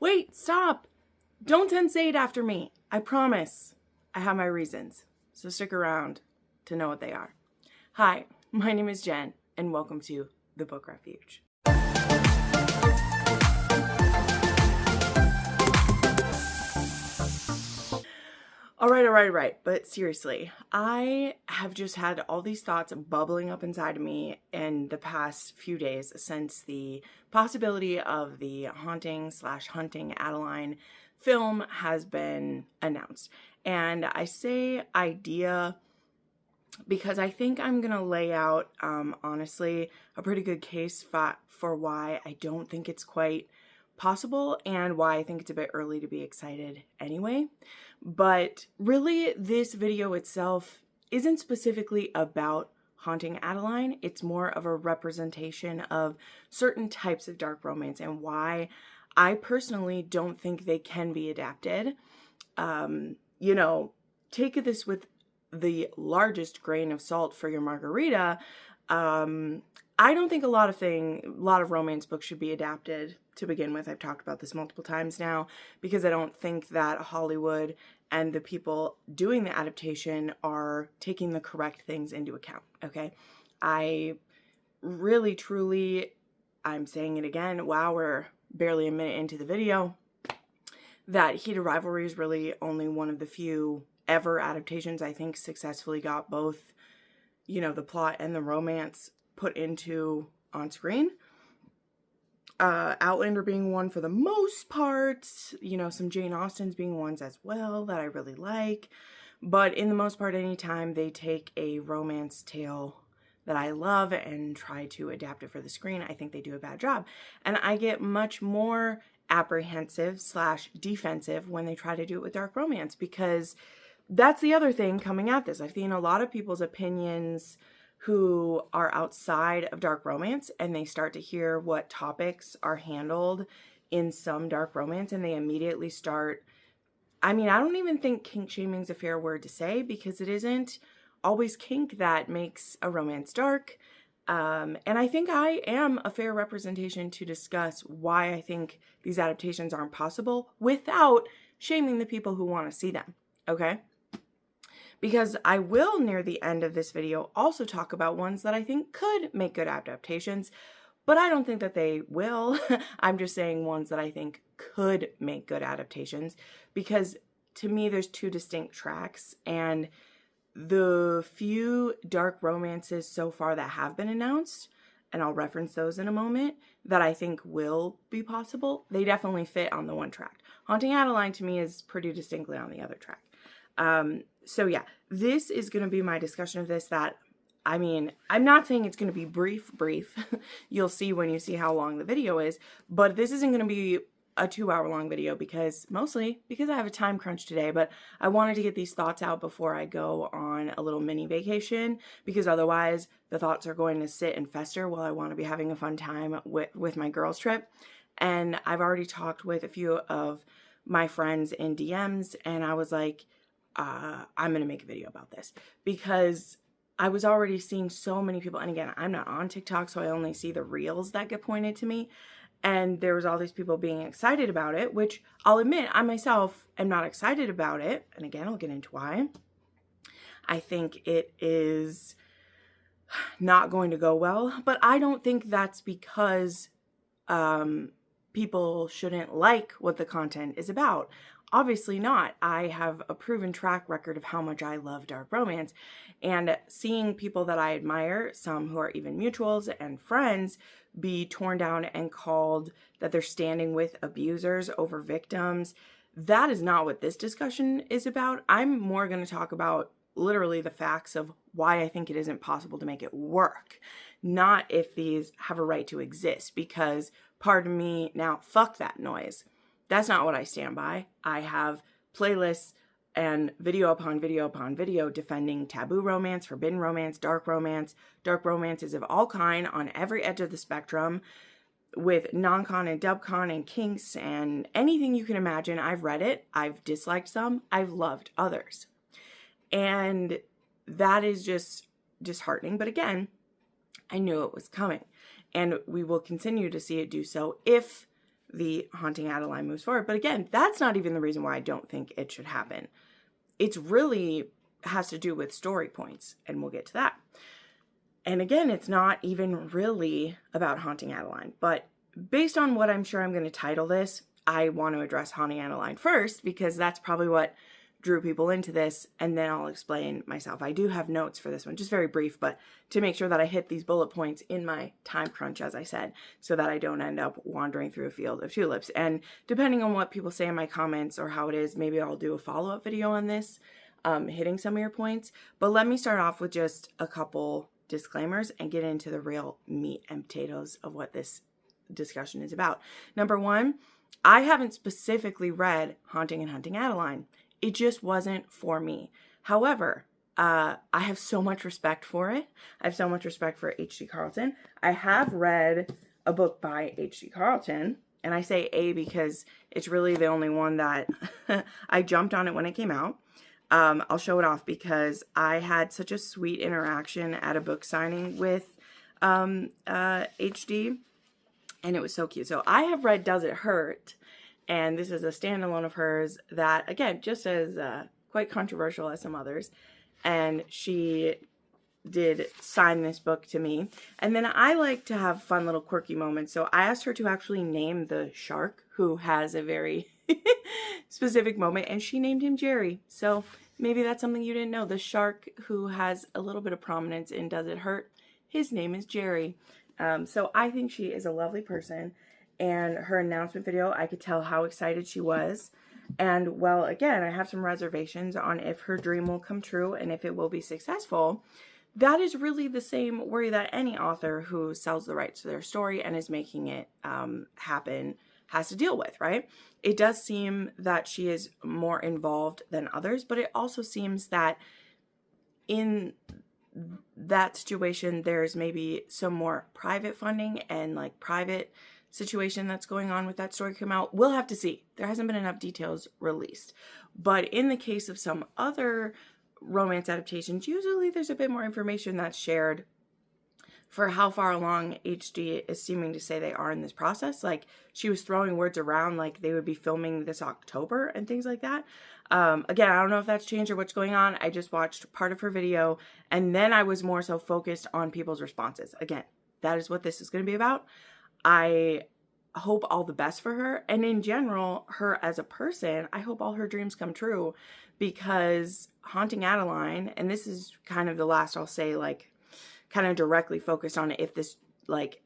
Wait, stop. Don't say it after me. I promise. I have my reasons. So stick around to know what they are. Hi, my name is Jen, and welcome to The Book Refuge. All right. But seriously, I have just had all these thoughts bubbling up inside of me in the past few days since the possibility of the Haunting/Hunting ADELINE film has been announced. And I say idea because I think I'm going to lay out, honestly, a pretty good case for why I don't think it's quite possible and why I think it's a bit early to be excited anyway. But really, this video itself isn't specifically about Haunting ADELINE. It's more of a representation of certain types of dark romance and why I personally don't think they can be adapted. Take this with the largest grain of salt for your margarita. I don't think a lot of romance books should be adapted to begin with. I've talked about this multiple times now because I don't think that Hollywood and the people doing the adaptation are taking the correct things into account, okay? I really, truly, I'm saying it again, wow, we're barely a minute into the video, that Heated Rivalry is really only one of the few ever adaptations I think successfully got both, the plot and the romance put into on screen. Outlander being one for the most part, some Jane Austens being ones as well that I really like. But in the most part, anytime they take a romance tale that I love and try to adapt it for the screen, I think they do a bad job. And I get much more apprehensive/defensive when they try to do it with dark romance, because that's the other thing coming at this. I've seen a lot of people's opinions who are outside of dark romance and they start to hear what topics are handled in some dark romance and they immediately start, I don't even think kink shaming is a fair word to say, because it isn't always kink that makes a romance dark. And I think I am a fair representation to discuss why I think these adaptations aren't possible without shaming the people who want to see them, okay? Because I will, near the end of this video, also talk about ones that I think could make good adaptations, but I don't think that they will. I'm just saying ones that I think could make good adaptations, because to me, there's two distinct tracks, and the few dark romances so far that have been announced, and I'll reference those in a moment, that I think will be possible, they definitely fit on the one track. Haunting ADELINE to me is pretty distinctly on the other track. So yeah, this is going to be my discussion of this I'm not saying it's going to be brief. You'll see when you see how long the video is, but this isn't going to be a 2-hour long video mostly because I have a time crunch today, but I wanted to get these thoughts out before I go on a little mini vacation, because otherwise the thoughts are going to sit and fester while I want to be having a fun time with my girls trip. And I've already talked with a few of my friends in DMs, and I was like, I'm going to make a video about this, because I was already seeing so many people. And again, I'm not on TikTok, so I only see the reels that get pointed to me. And there was all these people being excited about it, which I'll admit I myself am not excited about it. And again, I'll get into why. I think it is not going to go well, but I don't think that's because people shouldn't like what the content is about. Obviously not. I have a proven track record of how much I love dark romance, and seeing people that I admire, some who are even mutuals and friends, be torn down and called that they're standing with abusers over victims, that is not what this discussion is about. I'm more going to talk about literally the facts of why I think it isn't possible to make it work, not if these have a right to exist, because, pardon me, now fuck that noise. That's not what I stand by. I have playlists and video upon video upon video defending taboo romance, forbidden romance, dark romances of all kind on every edge of the spectrum, with non-con and dub-con and kinks and anything you can imagine. I've read it. I've disliked some. I've loved others. And that is just disheartening. But again, I knew it was coming. And we will continue to see it do so if the Haunting Adeline moves forward. But again, that's not even the reason why I don't think it should happen. It's really has to do with story points, and we'll get to that. And again, it's not even really about Haunting Adeline, but based on what I'm sure I'm going to title this, I want to address Haunting Adeline first, because that's probably what drew people into this, and then I'll explain myself. I do have notes for this one, just very brief, but to make sure that I hit these bullet points in my time crunch, as I said, so that I don't end up wandering through a field of tulips. And depending on what people say in my comments or how it is, maybe I'll do a follow-up video on this, hitting some of your points. But let me start off with just a couple disclaimers and get into the real meat and potatoes of what this discussion is about. Number one, I haven't specifically read Haunting and Hunting Adeline. It just wasn't for me. However, I have so much respect for it. I have so much respect for H.G. Carlton. I have read a book by H.G. Carlton, and I say a because it's really the only one that I jumped on it when it came out. I'll show it off because I had such a sweet interaction at a book signing with H.D., and it was so cute. So I have read Does It Hurt? And this is a standalone of hers that, again, just as quite controversial as some others. And she did sign this book to me. And then I like to have fun little quirky moments. So I asked her to actually name the shark, who has a very specific moment. And she named him Jerry. So maybe that's something you didn't know. The shark who has a little bit of prominence in Does It Hurt? His name is Jerry. So I think she is a lovely person. And her announcement video, I could tell how excited she was. And, well, again, I have some reservations on if her dream will come true and if it will be successful. That is really the same worry that any author who sells the rights to their story and is making it happen has to deal with, right? It does seem that she is more involved than others, but it also seems that in that situation, there's maybe some more private funding and, like, private situation that's going on with that story come out. We'll have to see. There hasn't been enough details released. But in the case of some other romance adaptations, usually there's a bit more information that's shared for how far along HD is seeming to say they are in this process. Like, she was throwing words around like they would be filming this October and things like that. Again, I don't know if that's changed or what's going on. I just watched part of her video, and then I was more so focused on people's responses. Again, that is what this is going to be about. I hope all the best for her. And in general, her as a person, I hope all her dreams come true, because Haunting Adeline, and this is kind of the last I'll say, like, kind of directly focused on if this, like,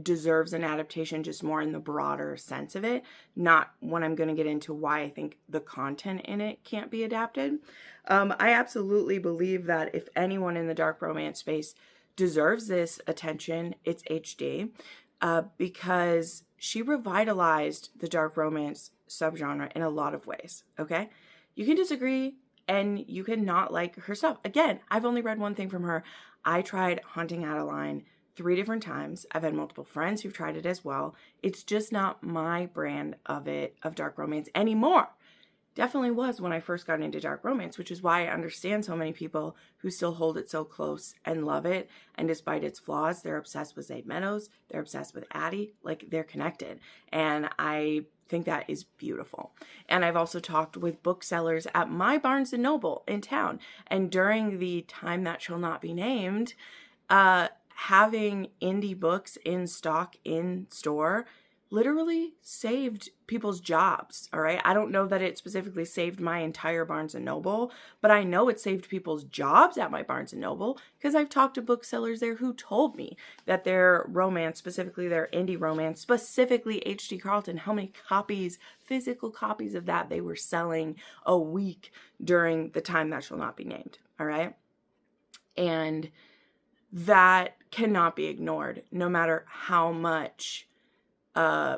deserves an adaptation, just more in the broader sense of it, not when I'm going to get into why I think the content in it can't be adapted. I absolutely believe that if anyone in the dark romance space deserves this attention, it's HD. Because she revitalized the dark romance subgenre in a lot of ways, okay? You can disagree and you can not like her stuff. Again, I've only read one thing from her. I tried Haunting Adeline 3 different times. I've had multiple friends who've tried it as well. It's just not my brand of dark romance anymore. Definitely was when I first got into dark romance, which is why I understand so many people who still hold it so close and love it. And despite its flaws, they're obsessed with Zaid Meadows. They're obsessed with Addie. Like, they're connected. And I think that is beautiful. And I've also talked with booksellers at my Barnes & Noble in town. And during the time that shall not be named, having indie books in stock in store literally saved people's jobs, all right? I don't know that it specifically saved my entire Barnes & Noble, but I know it saved people's jobs at my Barnes & Noble because I've talked to booksellers there who told me that their romance, specifically their indie romance, specifically H.D. Carlton, how many copies, physical copies of that they were selling a week during the time that shall not be named, all right? And that cannot be ignored, no matter how much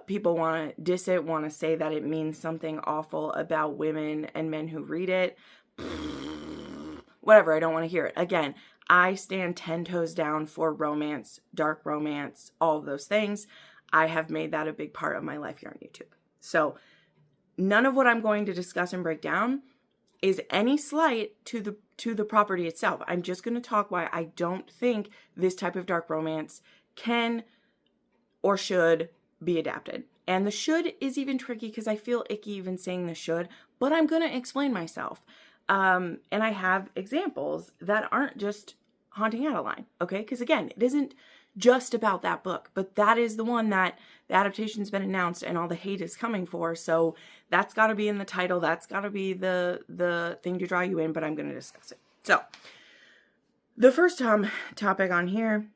people want to diss it, want to say that it means something awful about women and men who read it. Whatever, I don't want to hear it. Again, I stand 10 toes down for romance, dark romance, all of those things. I have made that a big part of my life here on YouTube. So none of what I'm going to discuss and break down is any slight to the property itself. I'm just going to talk why I don't think this type of dark romance can or should be adapted. And the should is even tricky because I feel icky even saying the should, but I'm going to explain myself. And I have examples that aren't just Haunting Adeline, okay? Because again, it isn't just about that book, but that is the one that the adaptation's been announced and all the hate is coming for. So that's got to be in the title. That's got to be the thing to draw you in, but I'm going to discuss it. So the first topic on here,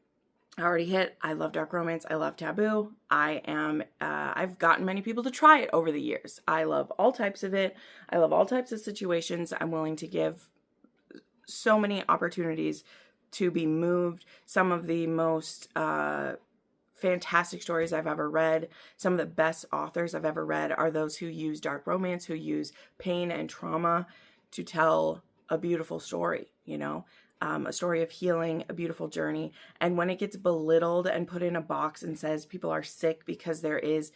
I already hit. I love dark romance. I love taboo. I've gotten many people to try it over the years. I love all types of it. I love all types of situations. I'm willing to give so many opportunities to be moved. Some of the most fantastic stories I've ever read, some of the best authors I've ever read are those who use dark romance, who use pain and trauma to tell a beautiful story, you know, a story of healing, a beautiful journey. And when it gets belittled and put in a box and says people are sick because there is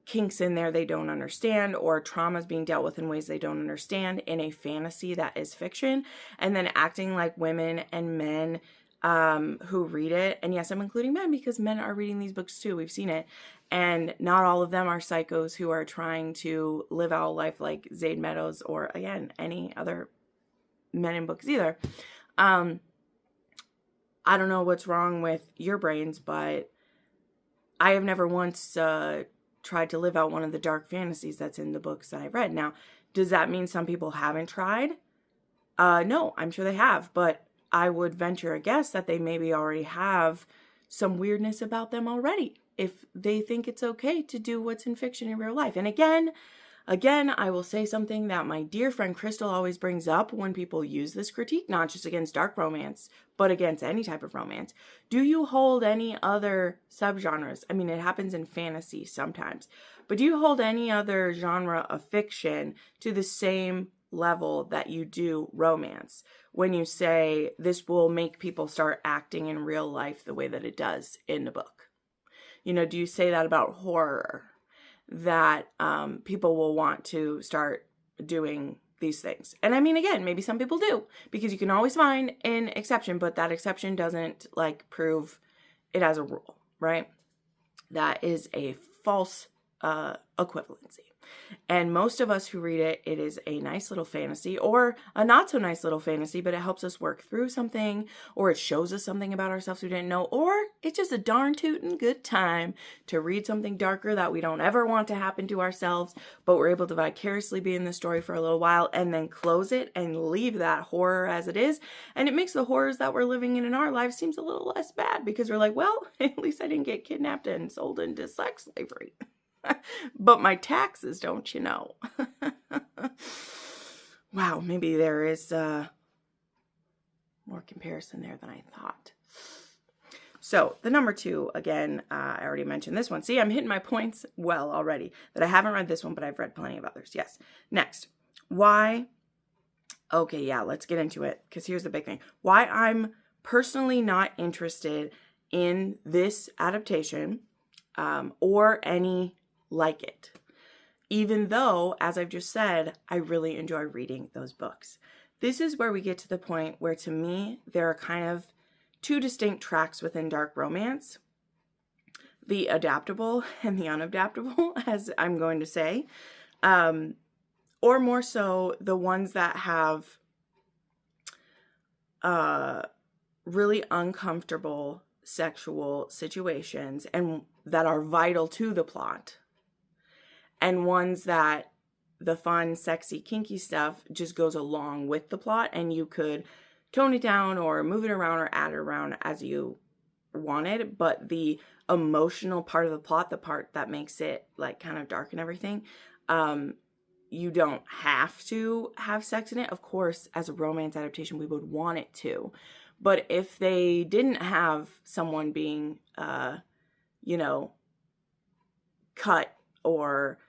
kinks in there they don't understand, or trauma is being dealt with in ways they don't understand in a fantasy that is fiction, and then acting like women and men who read it, and yes, I'm including men because men are reading these books too, we've seen it, and not all of them are psychos who are trying to live out life like Zaid Meadows or, again, any other men in books either. I don't know what's wrong with your brains, but I have never once tried to live out one of the dark fantasies that's in the books that I've read. Now, does that mean some people haven't tried? No, I'm sure they have, but I would venture a guess that they maybe already have some weirdness about them already if they think it's okay to do what's in fiction in real life. And again, I will say something that my dear friend Crystal always brings up when people use this critique, not just against dark romance, but against any type of romance. Do you hold any other subgenres? I mean, it happens in fantasy sometimes, but do you hold any other genre of fiction to the same level that you do romance? When you say this will make people start acting in real life the way that it does in the book. You know, do you say that about horror? That people will want to start doing these things. And I mean, again, maybe some people do, because you can always find an exception, but that exception doesn't like prove it as a rule, right? That is a false equivalency. And most of us who read it, it is a nice little fantasy or a not so nice little fantasy, but it helps us work through something, or it shows us something about ourselves we didn't know, or it's just a darn tootin' good time to read something darker that we don't ever want to happen to ourselves, but we're able to vicariously be in the story for a little while and then close it and leave that horror as it is. And it makes the horrors that we're living in our lives seems a little less bad, because we're like, well, at least I didn't get kidnapped and sold into sex slavery. But my taxes, don't you know? Wow, maybe there is more comparison there than I thought. So the number 2, again, I already mentioned this one. See, I'm hitting my points well already, that I haven't read this one, but I've read plenty of others. Yes. Next, why? Okay, yeah, let's get into it, because here's the big thing. Why I'm personally not interested in this adaptation or any like it, even though, as I've just said, I really enjoy reading those books. This is where we get to the point where, to me, there are kind of 2 distinct tracks within dark romance: the adaptable and the unadaptable, as I'm going to say, or more so the ones that have really uncomfortable sexual situations and that are vital to the plot, and ones that the fun, sexy, kinky stuff just goes along with the plot, and you could tone it down or move it around or add it around as you wanted, but the emotional part of the plot, the part that makes it like kind of dark and everything, you don't have to have sex in it. Of course, as a romance adaptation, we would want it to, but if they didn't have someone being cut, or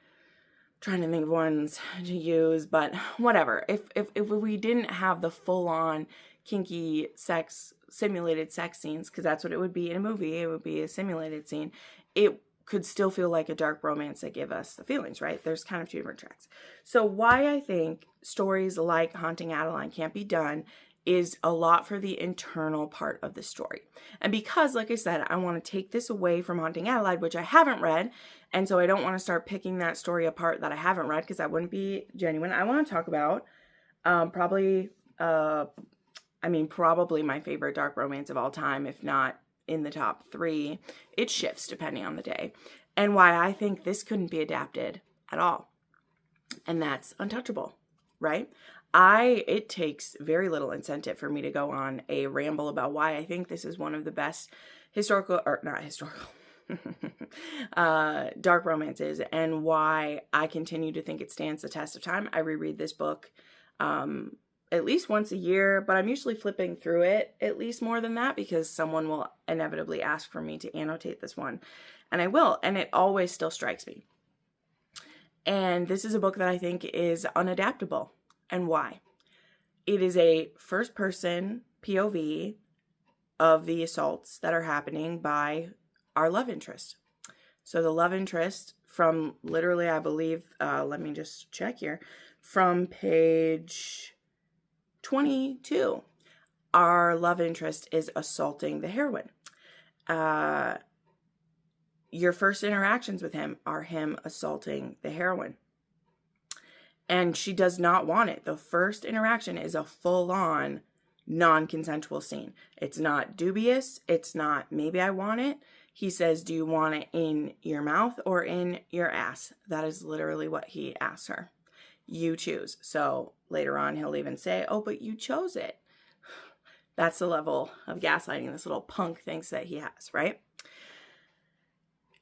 trying to think of ones to use, but whatever. If we didn't have the full-on kinky sex, simulated sex scenes, because that's what it would be in a movie, it would be a simulated scene, it could still feel like a dark romance that give us the feelings, right? There's kind of 2 different tracks. So why I think stories like Haunting Adeline can't be done is a lot for the internal part of the story. And because, like I said, I want to take this away from Haunting Adelaide, which I haven't read, and so I don't want to start picking that story apart that I haven't read, because that wouldn't be genuine. I want to talk about probably my favorite dark romance of all time, if not in the top 3. It shifts depending on the day. And why I think this couldn't be adapted at all. And that's Untouchable, right? It takes very little incentive for me to go on a ramble about why I think this is one of the best dark romances, and why I continue to think it stands the test of time. I reread this book at least once a year, but I'm usually flipping through it at least more than that, because someone will inevitably ask for me to annotate this one, and I will, and it always still strikes me. And this is a book that I think is unadaptable. And why? It is a first-person POV of the assaults that are happening by our love interest. So the love interest, from literally, I believe, let me just check here, from page 22, our love interest is assaulting the heroine. Your first interactions with him are him assaulting the heroine. And she does not want it. The first interaction is a full-on non-consensual scene. It's not dubious. It's not, maybe I want it. He says, do you want it in your mouth or in your ass? That is literally what he asks her. You choose. So later on, he'll even say, oh, but you chose it. That's the level of gaslighting this little punk thinks that he has, right?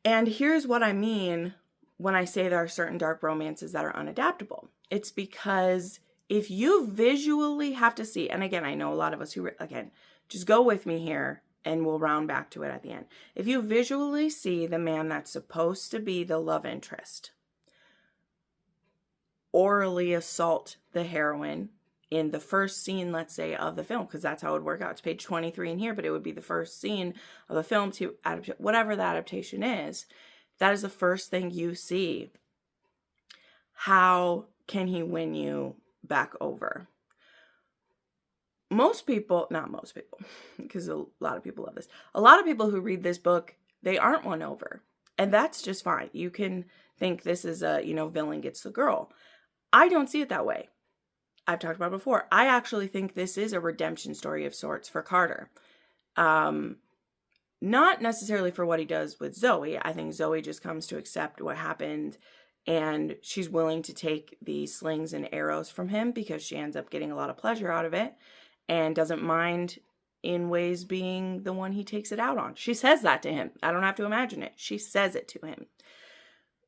And here's what I mean when I say there are certain dark romances that are unadaptable. It's because if you visually have to see, and again, I know a lot of us who, again, just go with me here and we'll round back to it at the end. If you visually see the man that's supposed to be the love interest orally assault the heroine in the first scene, let's say, of the film, because that's how it would work out. It's page 23 in here, but it would be the first scene of the film to adapt, whatever the adaptation is. That is the first thing you see. How can he win you back over? Most people, not most people, because a lot of people love this. A lot of people who read this book, they aren't won over. And that's just fine. You can think this is a, villain gets the girl. I don't see it that way. I've talked about it before. I actually think this is a redemption story of sorts for Carter. Not necessarily for what he does with Zoe. I think Zoe just comes to accept what happened, and she's willing to take the slings and arrows from him because she ends up getting a lot of pleasure out of it and doesn't mind in ways being the one he takes it out on. She says that to him. I don't have to imagine it. She says it to him.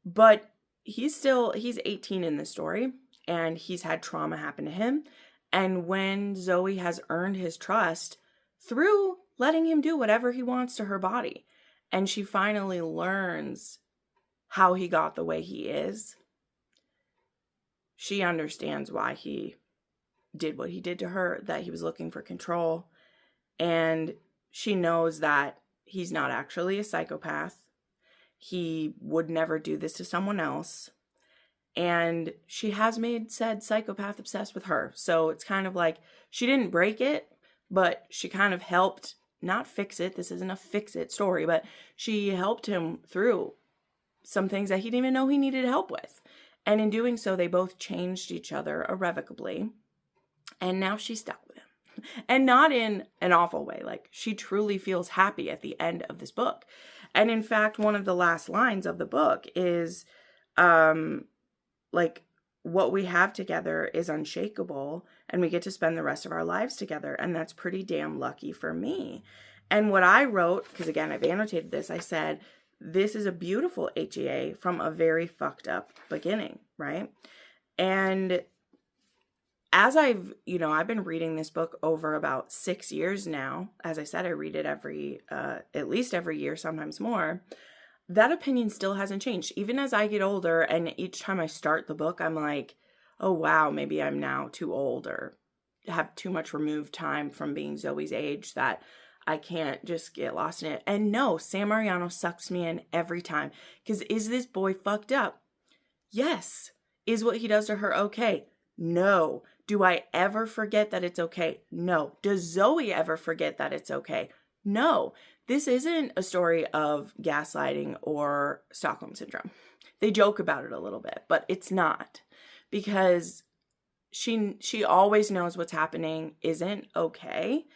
But he's 18 in this story, and he's had trauma happen to him. And when Zoe has earned his trust through letting him do whatever he wants to her body, and she finally learns how he got the way he is, she understands why he did what he did to her, that he was looking for control. And she knows that he's not actually a psychopath. He would never do this to someone else. And she has made said psychopath obsessed with her. So it's kind of like she didn't break it, but she kind of helped not fix it. This isn't a fix it story, but she helped him through some things that he didn't even know he needed help with. And in doing so, they both changed each other irrevocably. And now she's stuck with him. And not in an awful way. Like, she truly feels happy at the end of this book. And in fact, one of the last lines of the book is, like, what we have together is unshakable, and we get to spend the rest of our lives together. And that's pretty damn lucky for me. And what I wrote, because again, I've annotated this, I said, this is a beautiful HEA from a very fucked up beginning, right? And as I've been reading this book over about 6 years now. As I said, I read it at least every year, sometimes more. That opinion still hasn't changed. Even as I get older, and each time I start the book, I'm like, oh wow, maybe I'm now too old or have too much removed time from being Zoe's age that I can't just get lost in it. And no, Sam Mariano sucks me in every time. Because is this boy fucked up? Yes. Is what he does to her okay? No. Do I ever forget that it's okay? No. Does Zoe ever forget that it's okay? No. This isn't a story of gaslighting or Stockholm Syndrome. They joke about it a little bit, but it's not, because she always knows what's happening isn't okay,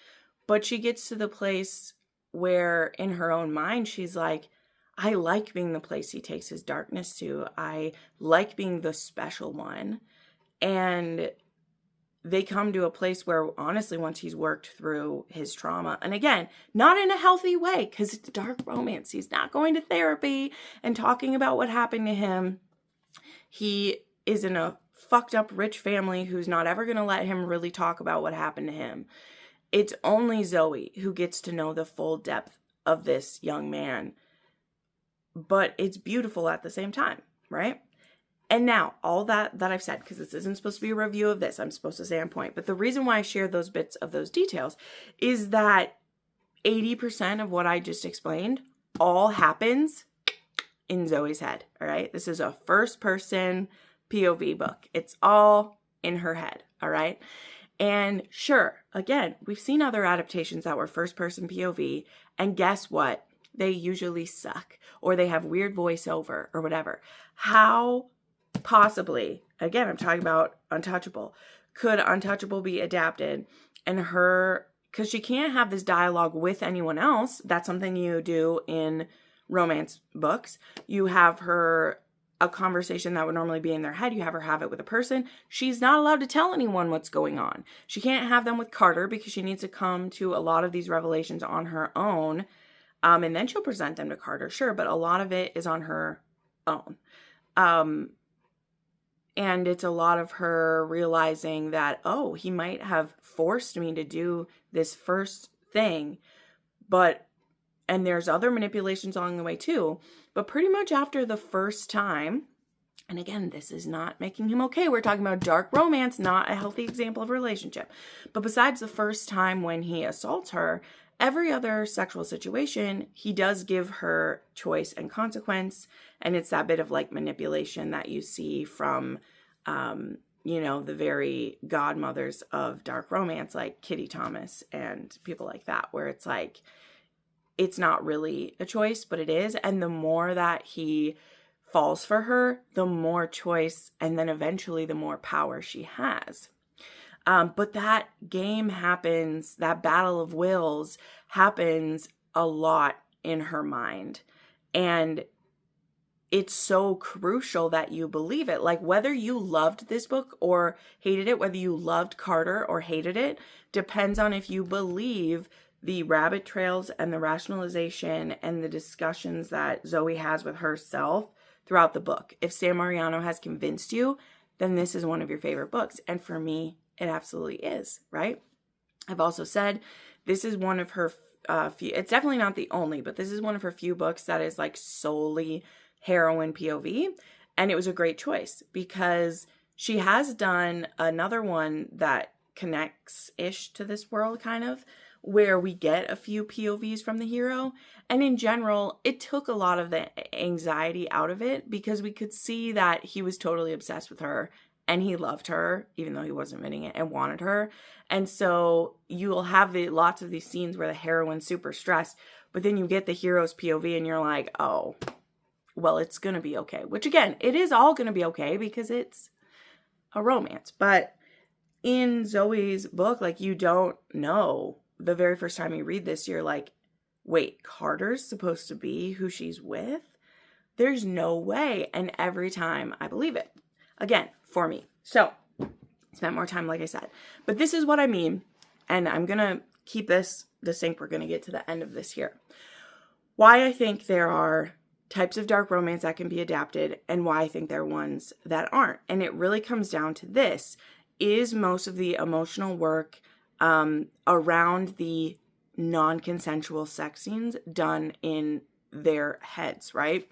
but she gets to the place where in her own mind she's like, I like being the place he takes his darkness to. I like being the special one. And they come to a place where, honestly, once he's worked through his trauma, and again, not in a healthy way, because it's dark romance. He's not going to therapy and talking about what happened to him. He is in a fucked up rich family who's not ever going to let him really talk about what happened to him. It's only Zoe who gets to know the full depth of this young man. But it's beautiful at the same time, right? And now, all that I've said, because this isn't supposed to be a review of this, I'm supposed to say on point. But the reason why I share those bits of those details is that 80% of what I just explained all happens in Zoe's head, all right? This is a first-person POV book. It's all in her head, all right? And sure, again, we've seen other adaptations that were first-person POV, and guess what? They usually suck, or they have weird voiceover, or whatever. How possibly, again, I'm talking about Untouchable, could Untouchable be adapted and her, because she can't have this dialogue with anyone else. That's something you do in romance books. You have her, a conversation that would normally be in their head, you have her have it with a person. She's not allowed to tell anyone what's going on. She can't have them with Carter because she needs to come to a lot of these revelations on her own. And then she'll present them to Carter, sure, but a lot of it is on her own. And it's a lot of her realizing that, oh, he might have forced me to do this first thing, and there's other manipulations along the way too, but pretty much after the first time, and again, this is not making him okay. We're talking about dark romance, not a healthy example of a relationship. But besides the first time when he assaults her, every other sexual situation, he does give her choice and consequence. And it's that bit of like manipulation that you see from, the very godmothers of dark romance, like Kitty Thomas and people like that, where it's like, it's not really a choice, but it is. And the more that he falls for her, the more choice, and then eventually the more power she has. But that game happens, that battle of wills happens a lot in her mind. And it's so crucial that you believe it. Like, whether you loved this book or hated it, whether you loved Carter or hated it, depends on if you believe the rabbit trails and the rationalization and the discussions that Zoe has with herself throughout the book. If Sam Mariano has convinced you, then this is one of your favorite books. And for me, it absolutely is, right? I've also said this is one of her few, it's definitely not the only, but this is one of her few books that is like solely heroine POV. And it was a great choice because she has done another one that connects-ish to this world, kind of, where we get a few POVs from the hero. And in general, it took a lot of the anxiety out of it because we could see that he was totally obsessed with her and he loved her, even though he wasn't admitting it, and wanted her. And so you'll have lots of these scenes where the heroine's super stressed, but then you get the hero's POV and you're like, oh, well, it's going to be okay. Which again, it is all going to be okay because it's a romance. But in Zoe's book, like, you don't know. The very first time you read this, you're like, wait, Carter's supposed to be who she's with? There's no way. And every time I believe it. Again, for me. So, spent more time, like I said. But this is what I mean. And I'm going to keep this the sync. We're going to get to the end of this here. Why I think there are types of dark romance that can be adapted and why I think there are ones that aren't. And it really comes down to this. Is most of the emotional work around the non-consensual sex scenes done in their heads, right?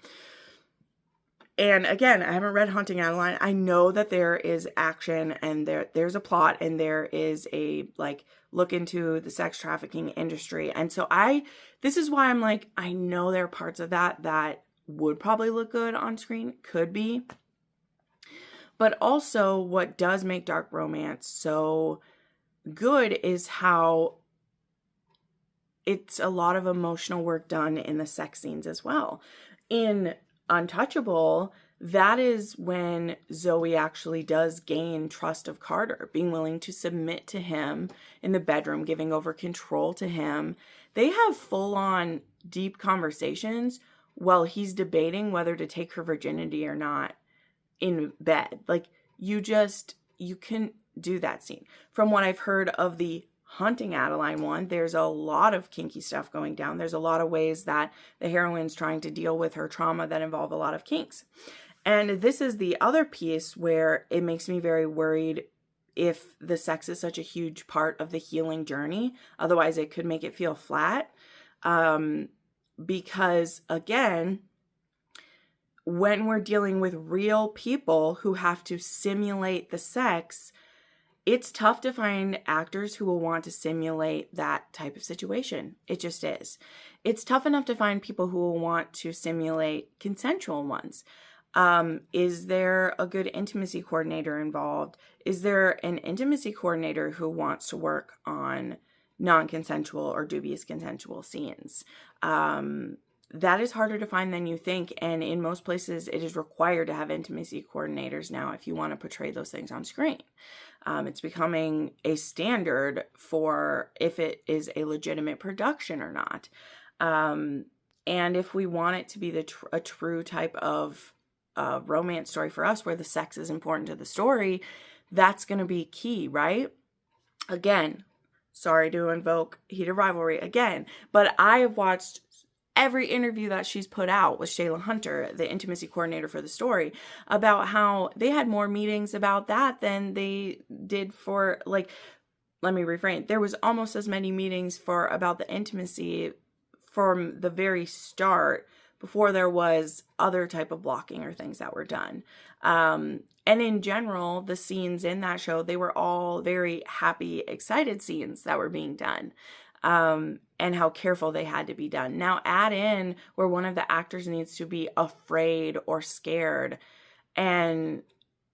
And again, I haven't read Haunting Adeline. I know that there is action and there's a plot and there is a like look into the sex trafficking industry. And so this is why I'm like, I know there are parts of that would probably look good on screen, could be. But also what does make dark romance so good is how it's a lot of emotional work done in the sex scenes as well. In Untouchable, that is when Zoe actually does gain trust of Carter, being willing to submit to him in the bedroom, giving over control to him. They have full-on deep conversations while he's debating whether to take her virginity or not in bed. Like, you can do that scene. From what I've heard of the Hunting Adeline one, there's a lot of kinky stuff going down. There's a lot of ways that the heroine's trying to deal with her trauma that involve a lot of kinks. And this is the other piece where it makes me very worried if the sex is such a huge part of the healing journey. Otherwise, it could make it feel flat. Because, again, when we're dealing with real people who have to simulate the sex, it's tough to find actors who will want to simulate that type of situation. It just is. It's tough enough to find people who will want to simulate consensual ones. Is there a good intimacy coordinator involved? Is there an intimacy coordinator who wants to work on non-consensual or dubious consensual scenes? That is harder to find than you think. And in most places, it is required to have intimacy coordinators now if you want to portray those things on screen. It's becoming a standard for if it is a legitimate production or not. And if we want it to be a true type of romance story for us, where the sex is important to the story, that's going to be key, right? Again, sorry to invoke heated rivalry again, but I have watched every interview that she's put out with Shayla Hunter, the intimacy coordinator for the story, about how they had more meetings about that than they did for, like, let me refrain. There was almost as many meetings about the intimacy from the very start before there was other type of blocking or things that were done. And in general, the scenes in that show, they were all very happy, excited scenes that were being done. And how careful they had to be done. Now add in where one of the actors needs to be afraid or scared, and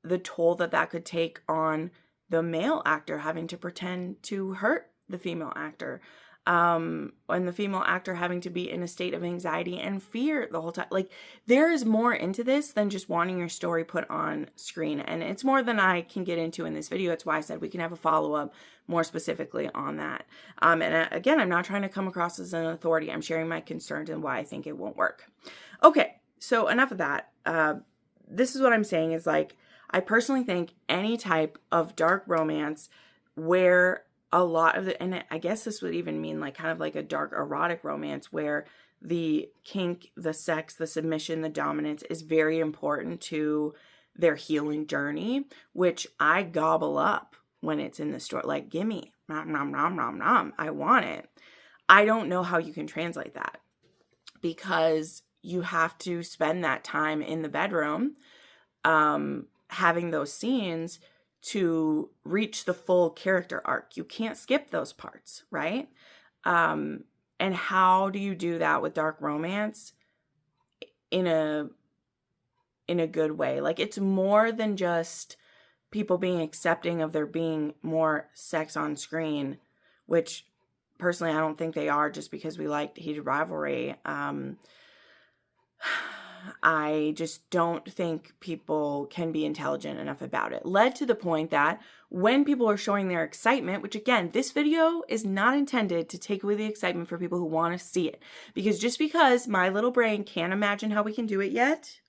the toll that could take on the male actor having to pretend to hurt the female actor. And the female actor having to be in a state of anxiety and fear the whole time. Like, there is more into this than just wanting your story put on screen. And it's more than I can get into in this video. It's why I said we can have a follow-up more specifically on that. And again, I'm not trying to come across as an authority. I'm sharing my concerns and why I think it won't work. Okay, so enough of that. This is what I'm saying is, like, I personally think any type of dark romance where a lot of and I guess this would even mean like kind of like a dark erotic romance where the kink, the sex, the submission, the dominance is very important to their healing journey, which I gobble up when it's in the store. Like, gimme, nom, nom, nom, nom, nom. I want it. I don't know how you can translate that, because you have to spend that time in the bedroom, having those scenes to reach the full character arc. You can't skip those parts, right? And how do you do that with dark romance in a good way? Like, it's more than just people being accepting of there being more sex on screen, which personally I don't think they are, just because we like heated rivalry. I just don't think people can be intelligent enough about it. Led to the point that when people are showing their excitement, which again, this video is not intended to take away the excitement for people who want to see it. Because just because my little brain can't imagine how we can do it yet,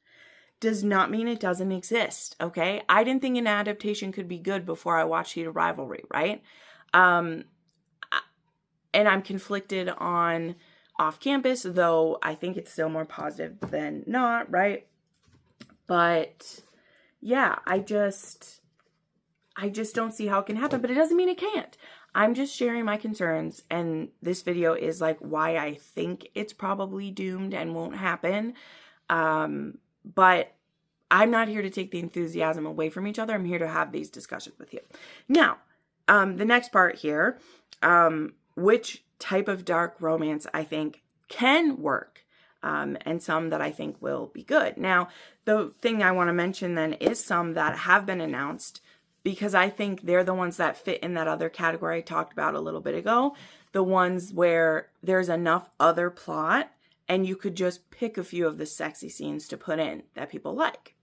does not mean it doesn't exist, okay? I didn't think an adaptation could be good before I watched Heated Rivalry, right? And I'm conflicted on Off Campus, though I think it's still more positive than not, right? But yeah, I just don't see how it can happen, but it doesn't mean it can't. I'm just sharing my concerns, and this video is like why I think it's probably doomed and won't happen. But I'm not here to take the enthusiasm away from each other. I'm here to have these discussions with you. Now, the next part here, which type of dark romance I think can work and some that I think will be good. Now, the thing I want to mention then is some that have been announced, because I think they're the ones that fit in that other category I talked about a little bit ago. The ones where there's enough other plot and you could just pick a few of the sexy scenes to put in that people like.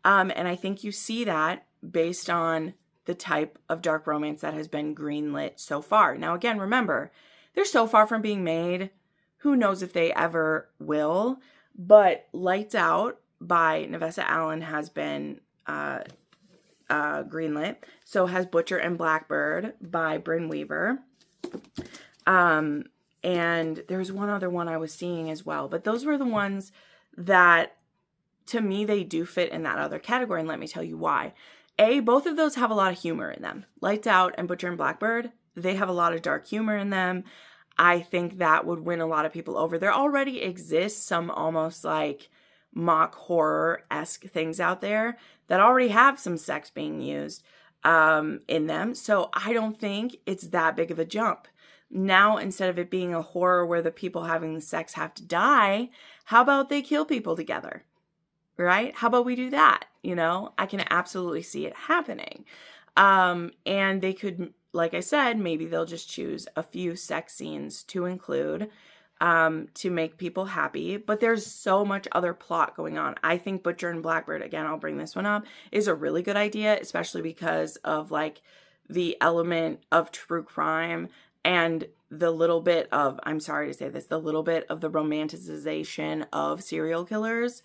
And I think you see that based on the type of dark romance that has been greenlit so far. Now, again, remember, they're so far from being made. Who knows if they ever will? But Lights Out by Nevessa Allen has been greenlit. So has Butcher and Blackbird by Bryn Weaver. And there's one other one I was seeing as well. But those were the ones that, to me, they do fit in that other category. And let me tell you why. Both of those have a lot of humor in them. Lights Out and Butcher and Blackbird, they have a lot of dark humor in them. I think that would win a lot of people over. There already exists some almost like mock horror-esque things out there that already have some sex being used in them. So I don't think it's that big of a jump. Now, instead of it being a horror where the people having the sex have to die, how about they kill people together? Right? How about we do that? I can absolutely see it happening. And they could, like I said, maybe they'll just choose a few sex scenes to include to make people happy. But there's so much other plot going on. I think Butcher and Blackbird, again, I'll bring this one up, is a really good idea, especially because of like the element of true crime and the little bit of, I'm sorry to say this, the little bit of the romanticization of serial killers.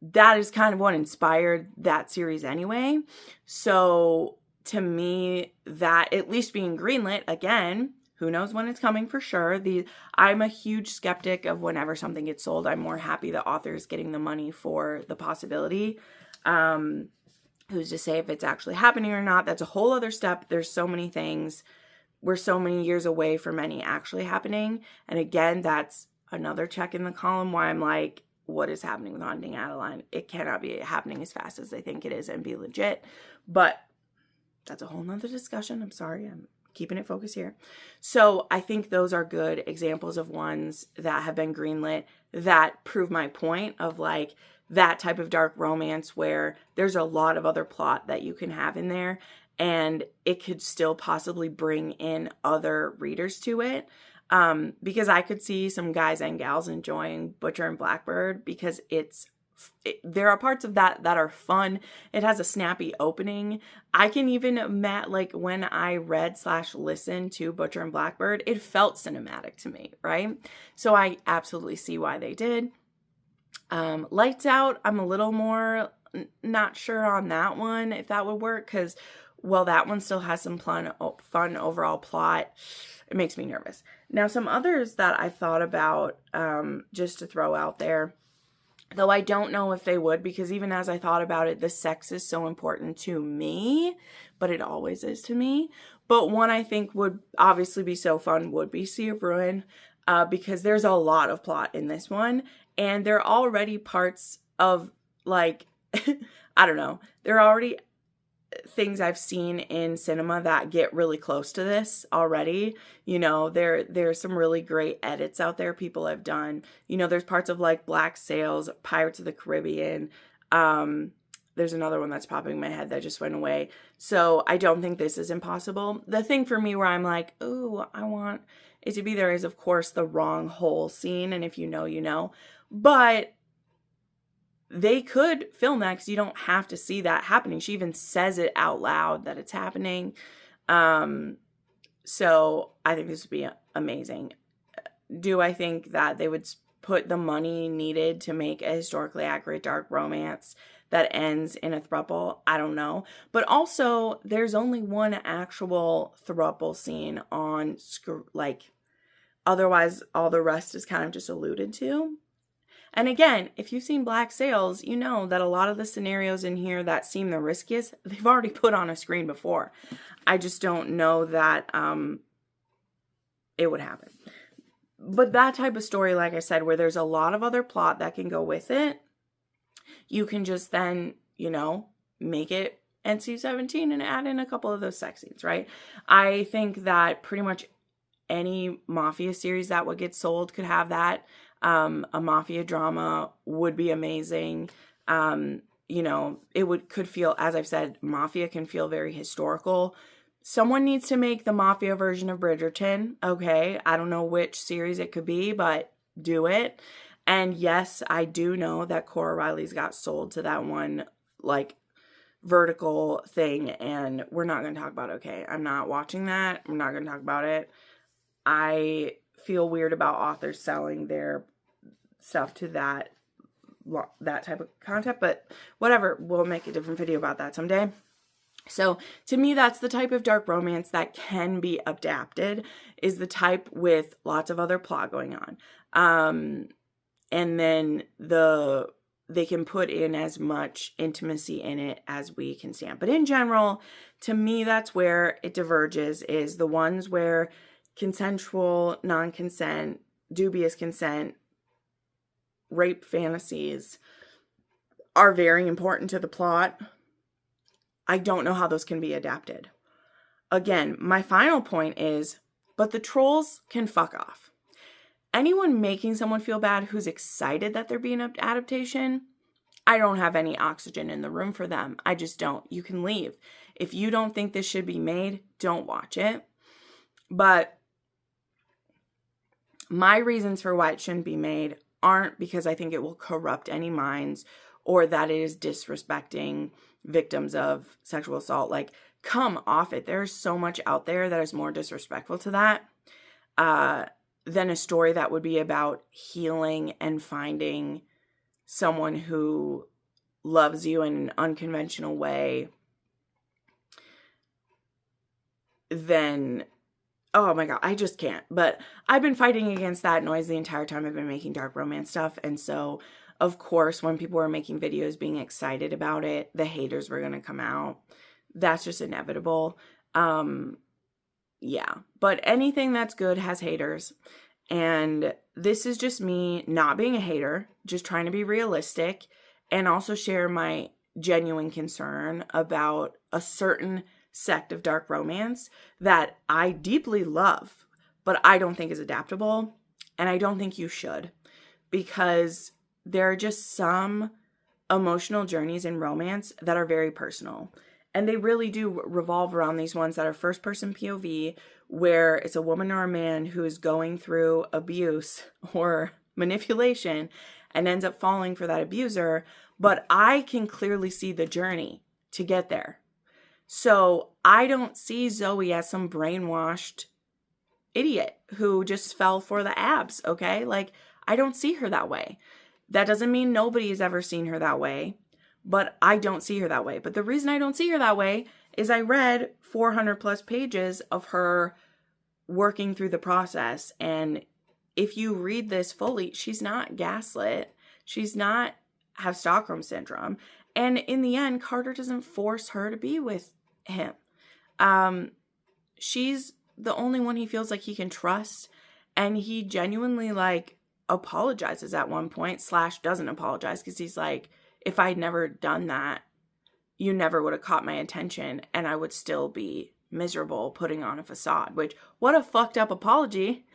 That is kind of what inspired that series anyway. So to me, that at least being greenlit, again, who knows when it's coming for sure. I'm a huge skeptic of whenever something gets sold. I'm more happy the author is getting the money for the possibility. Who's to say if it's actually happening or not? That's a whole other step. There's so many things. We're so many years away from any actually happening. And again, that's another check in the column why I'm like, what is happening with Haunting Adeline? It cannot be happening as fast as they think it is and be legit. But that's a whole nother discussion. I'm sorry. I'm keeping it focused here. So I think those are good examples of ones that have been greenlit that prove my point of like that type of dark romance where there's a lot of other plot that you can have in there and it could still possibly bring in other readers to it. Because I could see some guys and gals enjoying Butcher and Blackbird because there are parts of that are fun. It has a snappy opening. I can even, like when I read/listened to Butcher and Blackbird, it felt cinematic to me, right? So I absolutely see why they did. Lights Out, I'm a little more not sure on that one, if that would work, because, well, that one still has some fun overall plot. It makes me nervous. Now, some others that I've thought about just to throw out there, though I don't know if they would, because even as I thought about it, the sex is so important to me, but it always is to me. But one I think would obviously be so fun would be Sea of Ruin, because there's a lot of plot in this one, and there are already parts of, like, I don't know, there are already things I've seen in cinema that get really close to this already. There's some really great edits out there people have done. There's parts of like Black Sails, Pirates of the Caribbean. There's another one that's popping in my head that just went away. So I don't think this is impossible. The thing for me where I'm like, ooh, I want it to be there is, of course, the wrong hole scene. And if you know, you know. But they could film that because you don't have to see that happening. She even says it out loud that it's happening. So I think this would be amazing. Do I think that they would put the money needed to make a historically accurate dark romance that ends in a throuple? I don't know. But also, there's only one actual throuple scene on, otherwise all the rest is kind of just alluded to. And again, if you've seen Black Sails, you know that a lot of the scenarios in here that seem the riskiest, they've already put on a screen before. I just don't know that it would happen. But that type of story, like I said, where there's a lot of other plot that can go with it, you can just then, make it NC-17 and add in a couple of those sex scenes, right? I think that pretty much any Mafia series that would get sold could have that. A mafia drama would be amazing. It could feel, as I've said, mafia can feel very historical. Someone needs to make the mafia version of Bridgerton. Okay, I don't know which series it could be, but do it. And yes, I do know that Cora Riley's got sold to that one, like, vertical thing, and we're not going to talk about it, okay? I'm not watching that. I'm not going to talk about it. I feel weird about authors selling their stuff to that type of content, but whatever. We'll make a different video about that someday. So to me, that's the type of dark romance that can be adapted, is the type with lots of other plot going on. And then they can put in as much intimacy in it as we can stand. But in general, to me, that's where it diverges, is the ones where consensual, non-consent, dubious consent, rape fantasies are very important to the plot. I don't know how those can be adapted. Again, my final point is, but the trolls can fuck off. Anyone making someone feel bad who's excited that there be an adaptation, I don't have any oxygen in the room for them. I just don't. You can leave. If you don't think this should be made, don't watch it. But my reasons for why it shouldn't be made aren't because I think it will corrupt any minds or that it is disrespecting victims of sexual assault. Like, come off it. There's so much out there that is more disrespectful to that than a story that would be about healing and finding someone who loves you in an unconventional way. Then, oh my God, I just can't. But I've been fighting against that noise the entire time I've been making dark romance stuff. And so, of course, when people were making videos being excited about it, the haters were going to come out. That's just inevitable. Yeah, but anything that's good has haters. And this is just me not being a hater, just trying to be realistic and also share my genuine concern about a certain sect of dark romance that I deeply love, but I don't think is adaptable. And I don't think you should, because there are just some emotional journeys in romance that are very personal. And they really do revolve around these ones that are first-person POV, where it's a woman or a man who is going through abuse or manipulation and ends up falling for that abuser. But I can clearly see the journey to get there. So I don't see Zoe as some brainwashed idiot who just fell for the abs, okay? Like, I don't see her that way. That doesn't mean nobody has ever seen her that way. But I don't see her that way. But the reason I don't see her that way is I read 400 plus pages of her working through the process. And if you read this fully, she's not gaslit. She's not have Stockholm syndrome. And in the end, Carter doesn't force her to be with him. She's the only one he feels like he can trust. And he genuinely apologizes at one point / doesn't apologize, because he's like, if I'd never done that, you never would have caught my attention and I would still be miserable putting on a facade. Which, what a fucked up apology.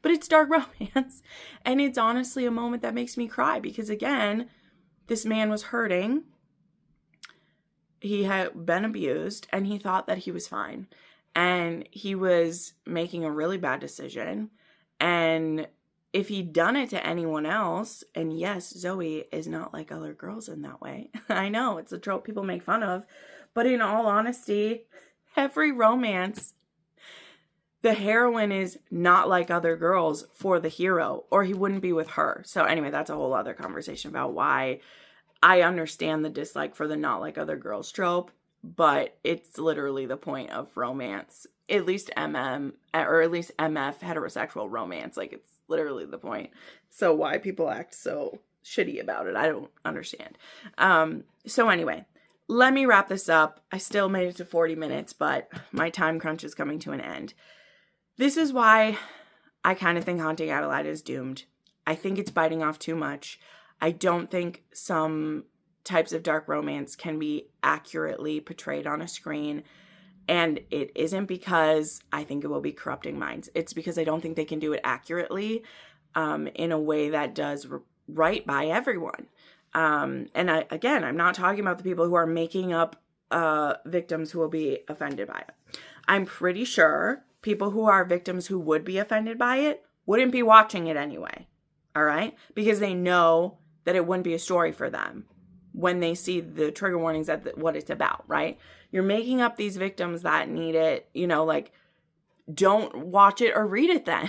But it's dark romance. And it's honestly a moment that makes me cry, because again, this man was hurting. He had been abused and he thought that he was fine. And he was making a really bad decision. And if he'd done it to anyone else, and yes, Zoe is not like other girls in that way. I know, it's a trope people make fun of. But in all honesty, every romance, the heroine is not like other girls for the hero, or he wouldn't be with her. So anyway, that's a whole other conversation about why I understand the dislike for the not like other girls trope. But it's literally the point of romance. At least MF, heterosexual romance. Like, it's literally the point. So why people act so shitty about it, I don't understand. So anyway, let me wrap this up. I still made it to 40 minutes, but my time crunch is coming to an end. This is why I kind of think Haunting Adelaide is doomed. I think it's biting off too much. I don't think some types of dark romance can be accurately portrayed on a screen. And it isn't because I think it will be corrupting minds. It's because I don't think they can do it accurately. in a way that does right by everyone. And again, I'm not talking about the people who are making up victims who will be offended by it. I'm pretty sure people who are victims who would be offended by it wouldn't be watching it anyway. All right? Because they know that it wouldn't be a story for them when they see the trigger warnings at what it's about, right? You're making up these victims that need it, like, don't watch it or read it then.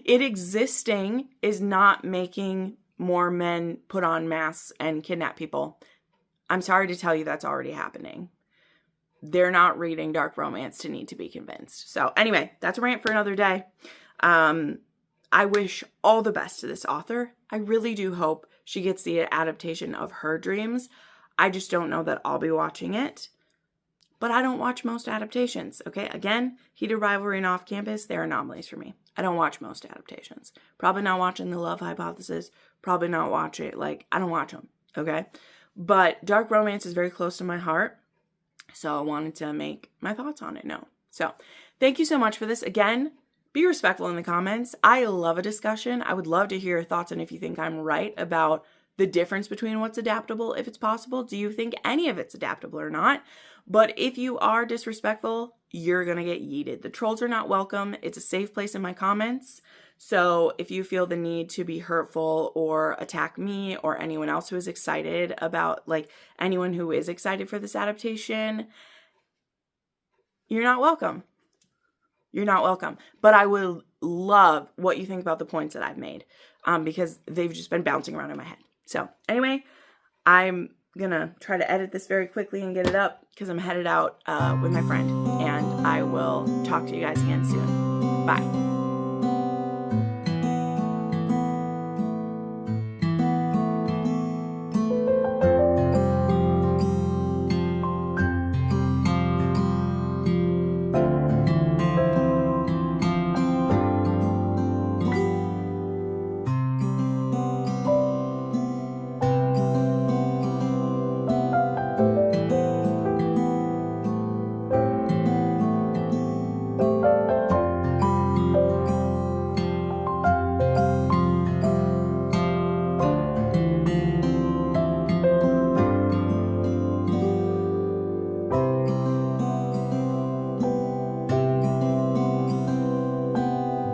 It existing is not making more men put on masks and kidnap people. I'm sorry to tell you that's already happening. They're not reading dark romance to need to be convinced. So anyway, that's a rant for another day. I wish all the best to this author. I really do hope she gets the adaptation of her dreams. I just don't know that I'll be watching it. But I don't watch most adaptations, okay? Again, Heated Rivalry and Off Campus, they're anomalies for me. I don't watch most adaptations. Probably not watching The Love Hypothesis. Probably not watch it. I don't watch them, okay? But dark romance is very close to my heart. So I wanted to make my thoughts on it known. So thank you so much for this. Again, be respectful in the comments. I love a discussion. I would love to hear your thoughts on if you think I'm right about the difference between what's adaptable, if it's possible. Do you think any of it's adaptable or not? But if you are disrespectful, you're going to get yeeted. The trolls are not welcome. It's a safe place in my comments. So if you feel the need to be hurtful or attack me or anyone else who is excited about, anyone who is excited for this adaptation, you're not welcome. You're not welcome. But I would love what you think about the points that I've made because they've just been bouncing around in my head. So anyway, I'm going to try to edit this very quickly and get it up because I'm headed out with my friend. And I will talk to you guys again soon. Bye.